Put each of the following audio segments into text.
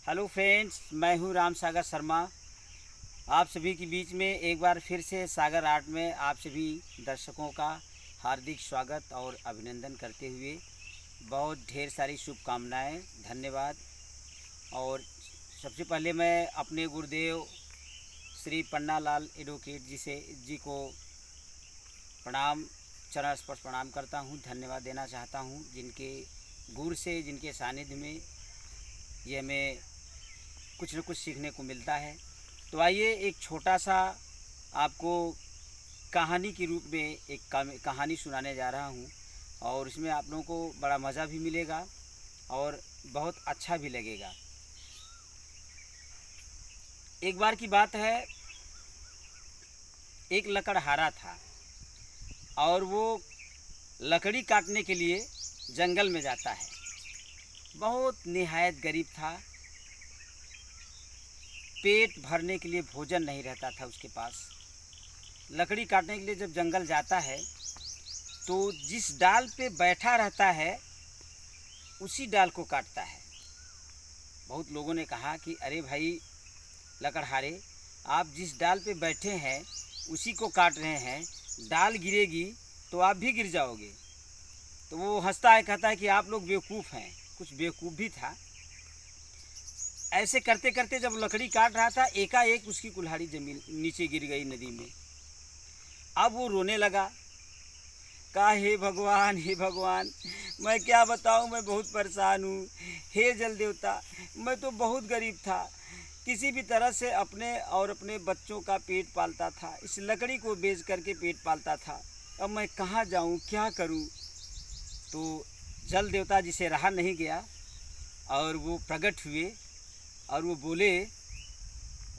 Hello friends, मैं हूं राम सागर शर्मा। आप सभी के बीच में एक बार फिर से सागर आर्ट में आप सभी दर्शकों का हार्दिक स्वागत और अभिनंदन करते हुए बहुत ढेर सारी शुभकामनाएं, धन्यवाद। और सबसे पहले मैं अपने गुरुदेव श्री पन्ना लाल एडवोकेट जी को प्रणाम, चरण स्पर्श प्रणाम करता हूं, धन्यवाद देना चाहता हूं। जिनके गुर से, जिनके सानिध्य में ये हमें कुछ न कुछ सीखने को मिलता है। तो आइए एक छोटा सा आपको कहानी के रूप में एक कहानी सुनाने जा रहा हूँ, और इसमें आप लोगों को बड़ा मज़ा भी मिलेगा और बहुत अच्छा भी लगेगा। एक बार की बात है, एक लकड़हारा था और वो लकड़ी काटने के लिए जंगल में जाता है। बहुत निहायत गरीब था, पेट भरने के लिए भोजन नहीं रहता था उसके पास। लकड़ी काटने के लिए जब जंगल जाता है तो जिस डाल पे बैठा रहता है उसी डाल को काटता है। बहुत लोगों ने कहा कि अरे भाई लकड़हारे, आप जिस डाल पे बैठे हैं उसी को काट रहे हैं, डाल गिरेगी तो आप भी गिर जाओगे। तो वो हंसता है, कहता है कि आप लोग बेवकूफ़ हैं। कुछ बेवकूफ़ भी था। ऐसे करते करते जब लकड़ी काट रहा था, एकाएक उसकी कुल्हाड़ी जमीन नीचे गिर गई नदी में। अब वो रोने लगा, कहा हे भगवान, हे भगवान, मैं क्या बताऊं, मैं बहुत परेशान हूँ। हे जल देवता, मैं तो बहुत गरीब था, किसी भी तरह से अपने और अपने बच्चों का पेट पालता था, इस लकड़ी को बेच करके पेट पालता था। अब मैं कहाँ जाऊँ, क्या करूँ। तो जल देवता जी से रहा नहीं गया और वो प्रकट हुए और वो बोले,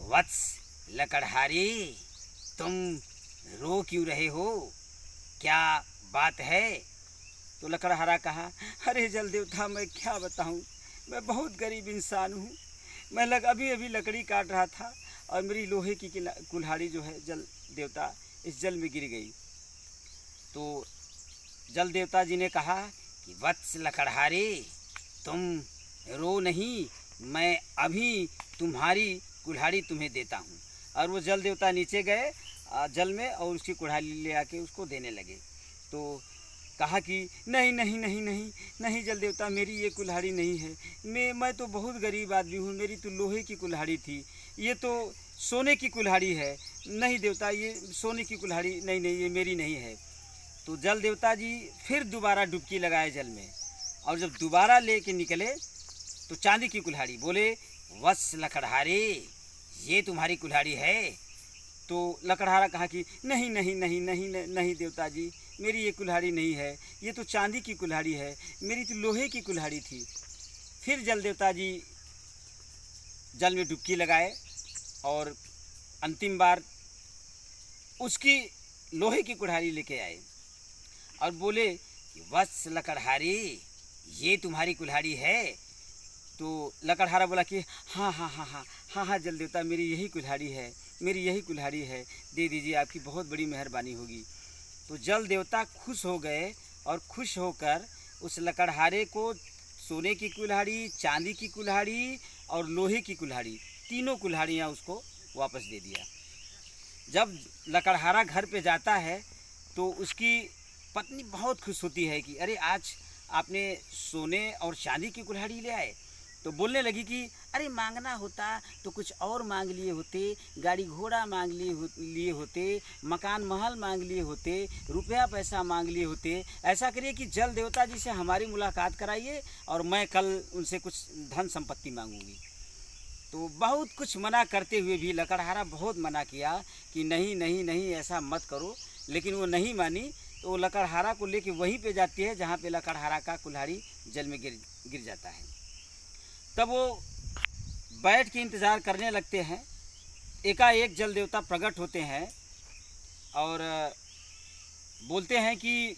वत्स लकड़हारी, तुम रो क्यों रहे हो, क्या बात है। तो लकड़हारा कहा, अरे जल देवता, मैं क्या बताऊं, मैं बहुत गरीब इंसान हूँ। मैं अभी अभी लकड़ी काट रहा था और मेरी लोहे की कुल्हाड़ी जो है जल देवता इस जल में गिर गई। तो जल देवता जी ने कहा कि वत्स लकड़हारी, तुम रो नहीं, मैं अभी तुम्हारी कुल्हाड़ी तुम्हें देता हूँ। और वो जल देवता नीचे गए जल में और उसकी कुल्हाड़ी ले आके उसको देने लगे। तो कहा कि नहीं नहीं नहीं नहीं नहीं जल देवता, मेरी ये कुल्हाड़ी नहीं है, मैं तो बहुत गरीब आदमी हूँ, मेरी तो लोहे की कुल्हाड़ी थी, ये तो सोने की कुल्हाड़ी है। नहीं देवता, ये सोने की कुल्हाड़ी नहीं, नहीं ये मेरी नहीं है। तो जल देवता जी फिर दोबारा डुबकी लगाए जल में, और जब दोबारा ले के निकले तो चांदी की कुल्हाड़ी। बोले, वत्स लकड़हारे, ये तुम्हारी कुल्हाड़ी है। तो लकड़हारा कहा कि नहीं नहीं नहीं नहीं नहीं देवता जी, मेरी ये कुल्हाड़ी नहीं है, ये तो चांदी की कुल्हाड़ी है, मेरी तो लोहे की कुल्हाड़ी थी। फिर जल देवता जी जल में डुबकी लगाए और अंतिम बार उसकी लोहे की कुल्हाड़ी लेके आए और बोले, वत्स लकड़हारी, ये तुम्हारी कुल्हाड़ी है। तो लकड़हारा बोला कि हाँ हाँ हाँ हाँ हाँ हाँ जल देवता, मेरी यही कुल्हाड़ी है, मेरी यही कुल्हाड़ी है, दे दीजिए, आपकी बहुत बड़ी मेहरबानी होगी। तो जल देवता खुश हो गए और खुश होकर उस लकड़हारे को सोने की कुल्हाड़ी, चांदी की कुल्हाड़ी और लोहे की कुल्हाड़ी, तीनों कुल्हाड़ियाँ उसको वापस दे दिया। जब लकड़हारा घर पे जाता है तो उसकी पत्नी बहुत खुश होती है कि अरे आज आपने सोने और चांदी की कुल्हाड़ी ले आए। तो बोलने लगी कि अरे मांगना होता तो कुछ और मांग लिए होते, गाड़ी घोड़ा मांग लिए होते, मकान महल मांग लिए होते, रुपया पैसा मांग लिए होते। ऐसा करिए कि जल देवता जी से हमारी मुलाकात कराइए और मैं कल उनसे कुछ धन संपत्ति मांगूंगी। तो बहुत कुछ मना करते हुए भी लकड़हारा बहुत मना किया कि नहीं नहीं नहीं ऐसा मत करो, लेकिन वो नहीं मानी। तो वो लकड़हारा को लेके वहीं पे जाती है जहाँ पे लकड़हारा का कुल्हाड़ी जल में गिर जाता है। तब वो बैठ के इंतज़ार करने लगते हैं। एकाएक जल देवता प्रकट होते हैं और बोलते हैं कि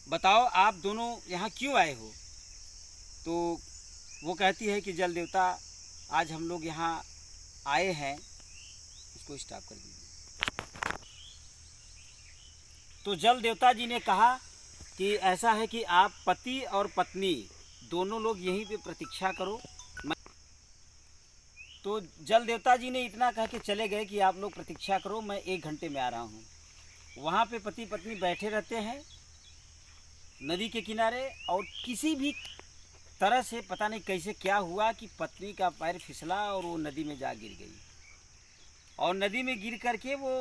बताओ आप दोनों यहाँ क्यों आए हो। तो वो कहती है कि जल देवता, आज हम लोग यहाँ आए हैं, इसको स्टॉप कर दीजिए। तो जल देवता जी ने कहा कि ऐसा है कि आप पति और पत्नी दोनों लोग यहीं पे प्रतीक्षा करो, तो जल देवता जी ने इतना कह के चले गए कि आप लोग प्रतीक्षा करो, मैं 1 घंटे में आ रहा हूँ। वहाँ पे पति पत्नी बैठे रहते हैं नदी के किनारे, और किसी भी तरह से पता नहीं कैसे क्या हुआ कि पत्नी का पैर फिसला और वो नदी में जा गिर गई। और नदी में गिर करके वो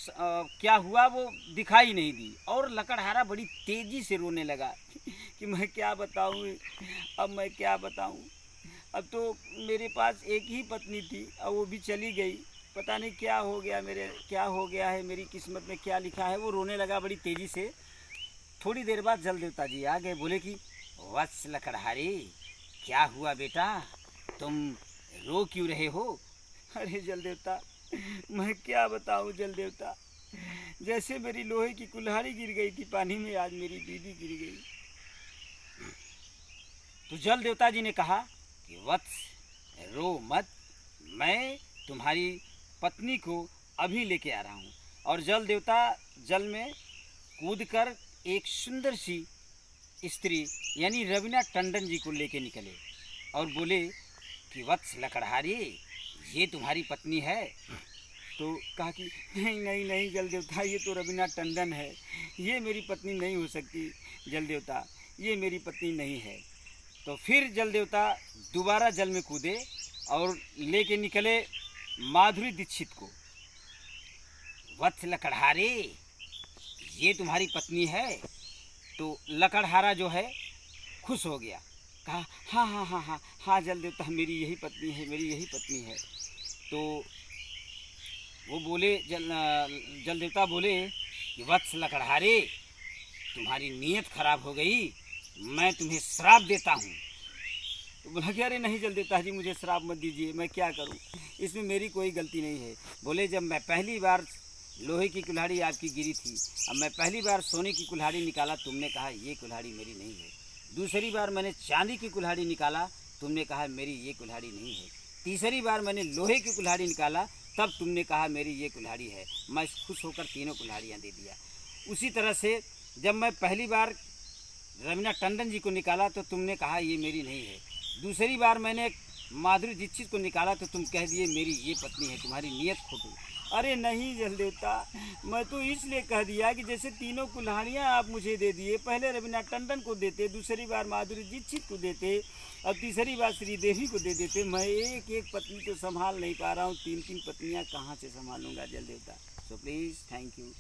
क्या हुआ वो दिखाई नहीं दी, और लकड़हारा बड़ी तेज़ी से रोने लगा कि मैं क्या बताऊँ, अब मैं क्या बताऊँ, अब तो मेरे पास एक ही पत्नी थी और वो भी चली गई, पता नहीं क्या हो गया, क्या हो गया है, मेरी किस्मत में क्या लिखा है। वो रोने लगा बड़ी तेज़ी से। थोड़ी देर बाद जल देवता जी आ गए, बोले कि वत्स लकड़हारे, क्या हुआ बेटा, तुम रो क्यों रहे हो? अरे जल देवता, मैं क्या बताऊं जल देवता, जैसे मेरी लोहे की कुल्हाड़ी गिर गई थी पानी में, आज मेरी बीवी गिर गई। तो जल देवता जी ने कहा कि वत्स रो मत, मैं तुम्हारी पत्नी को अभी लेके आ रहा हूँ। और जल देवता जल में कूदकर एक सुंदर सी स्त्री यानी रवीना टंडन जी को लेके निकले और बोले कि वत्स लकड़हारे, ये तुम्हारी पत्नी है? तो कहा कि नहीं नहीं नहीं जल देवता, ये तो रवीना टंडन है, ये मेरी पत्नी नहीं हो सकती जल देवता, ये मेरी पत्नी नहीं है। तो फिर जल देवता दोबारा जल में कूदे और लेके निकले माधुरी दीक्षित को। वत्स लकड़हारे, ये तुम्हारी पत्नी है? तो लकड़हारा जो है खुश हो गया, कहा हाँ हाँ हाँ हाँ हाँ जल देवता, मेरी यही पत्नी है, मेरी यही पत्नी है। तो वो बोले जल देवता बोले कि वत्स लकड़हारे, तुम्हारी नीयत खराब हो गई, मैं तुम्हें श्राप देता हूँ। तो बोला कि अरे नहीं जल देवता जी, मुझे श्राप मत दीजिए, मैं क्या करूँ, इसमें मेरी कोई गलती नहीं है। बोले जब मैं पहली बार लोहे की कुल्हाड़ी आपकी गिरी थी, अब मैं पहली बार सोने की कुल्हाड़ी निकाला, तुमने कहा ये कुल्हाड़ी मेरी नहीं है। दूसरी बार मैंने चांदी की कुल्हाड़ी निकाला, तुमने कहा मेरी ये कुल्हाड़ी नहीं है। तीसरी बार मैंने लोहे की कुल्हाड़ी निकाला, तब तुमने कहा मेरी ये कुल्हाड़ी है। मैं खुश होकर तीनों कुल्हाड़ियाँ दे दिया। उसी तरह से जब मैं पहली बार रवीना टंडन जी को निकाला तो तुमने कहा ये मेरी नहीं है। दूसरी बार मैंने माधुरी दीक्षित को निकाला तो तुम कह दिए मेरी ये पत्नी है, तुम्हारी नीयत खोटी। अरे नहीं जल देवता, मैं तो इसलिए कह दिया कि जैसे तीनों कुल्हाड़ियाँ आप मुझे दे दिए, पहले रवीना टंडन को देते, दूसरी बार माधुरी दीक्षित को देते, अब तीसरी बार श्रीदेवी को दे देते। मैं एक एक पत्नी तो संभाल नहीं पा रहा हूँ, 3-3 पत्नियाँ कहाँ से संभालूंगा जल देवता। So please, thank you.